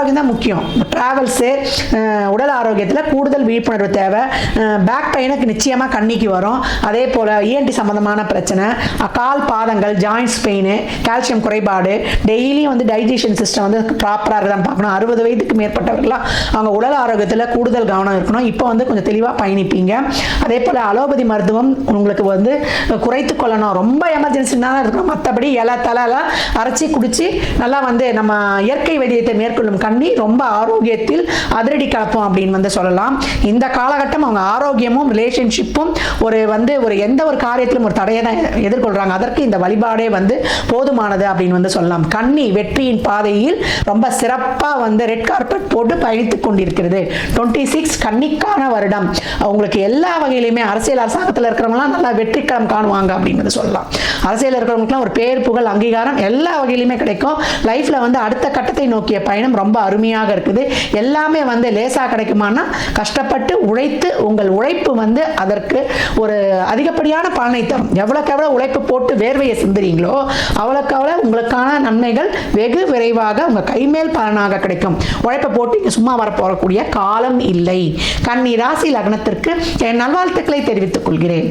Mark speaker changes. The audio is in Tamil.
Speaker 1: ஆரோக்கியம் தான் முக்கியம். டிராவல்ஸு, உடல் ஆரோக்கியத்தில் கூடுதல் விழிப்புணர்வு தேவை. பேக் பெயினுக்கு நிச்சயமாக கண்ணிக்கு வரும். அதே போல் இஎன்டி சம்மந்தமான பிரச்சனை, கால் பாதங்கள், ஜாயின்ட்ஸ் பெயின், கால்சியம் குறைபாடு, டெய்லியும் வந்து டைஜஷன் சிஸ்டம் வந்து ப்ராப்பராக இருக்குதான் பார்க்கணும். 60 வயதுக்கு மேற்பட்டவர்களாம் அவங்க உடல் ஆரோக்கியத்தில் கூடுதல் கவனம் இருக்கணும். இப்போ வந்து கொஞ்சம் தெளிவாக பயணிப்பீங்க. அதே போல் அலோபதி மருத்துவம் உங்களுக்கு வந்து குறைத்து கொள்ளணும். ரொம்ப எமர்ஜென்சினா தான் இருக்கணும். மற்றபடி இலை தலைலாம் அரைச்சி குடிச்சு நல்லா வந்து நம்ம இயற்கை வைத்தியத்தை மேற்கொள்ளும் கண்ணி ரொம்ப ஆரோக்கியத்தில் அதிரடி கலப்போம் அப்படின்னு வந்து சொல்லலாம். இந்த காலகட்டம் அவங்க ஆரோக்கியமும் ரிலேஷன்ஷிப்பும் ஒரு எந்த ஒரு காரியத்திலும் ஒரு தடையை தான் எதிர்கொள்றாங்க. அதற்கு இந்த வழிபாடே வந்து போதுமானது அப்படின்னு வந்து சொல்லலாம். கன்னி வெற்றியின் பாதையில் ரொம்ப சிறப்பாக வந்து ரெட் கார்பெட் போட்டு பயணித்துக் கொண்டிருக்கிறது. 26 கன்னிக்கான வருடம். அவங்களுக்கு எல்லா வகையிலுமே அரசியல் அரசாங்கத்தில் இருக்கிறவங்களாம் நல்லா வெற்றிக்களம் காணுவாங்க அப்படின்னு சொல்லலாம். அரசியல் இருக்கிறவங்களுக்குலாம் ஒரு பேர் புகழ் அங்கீகாரம் எல்லா வகையிலுமே கிடைக்கும். லைஃப்ல வந்து அடுத்த கட்டத்தை நோக்கிய பயணம் ரொம்ப அருமையாக இருக்குது. எல்லாமே வந்து லேசா கிடைக்குமானா கஷ்டப்பட்டு உழைத்து உங்கள் உழைப்பு வந்து அதற்கு ஒரு அதிகப்படியான பலனை தரும். எவ்வளவுக்கு எவ்வளவு உழைப்பு போட்டு வேர்வையை சிந்துறீங்களோ அவ்வளவுக்கு அவ்வளவு உங்களுக்கான நன்மைகள் வெகு விரைவாக உங்க கைமேல் பலனாக கிடைக்கும். உழைப்பை போட்டு இங்க சும்மா வரப்போறக்கூடிய காலம் இல்லை. கன்னி ராசி லக்னத்திற்கு என் நல்வாழ்த்துக்களை தெரிவித்துக் கொள்கிறேன்.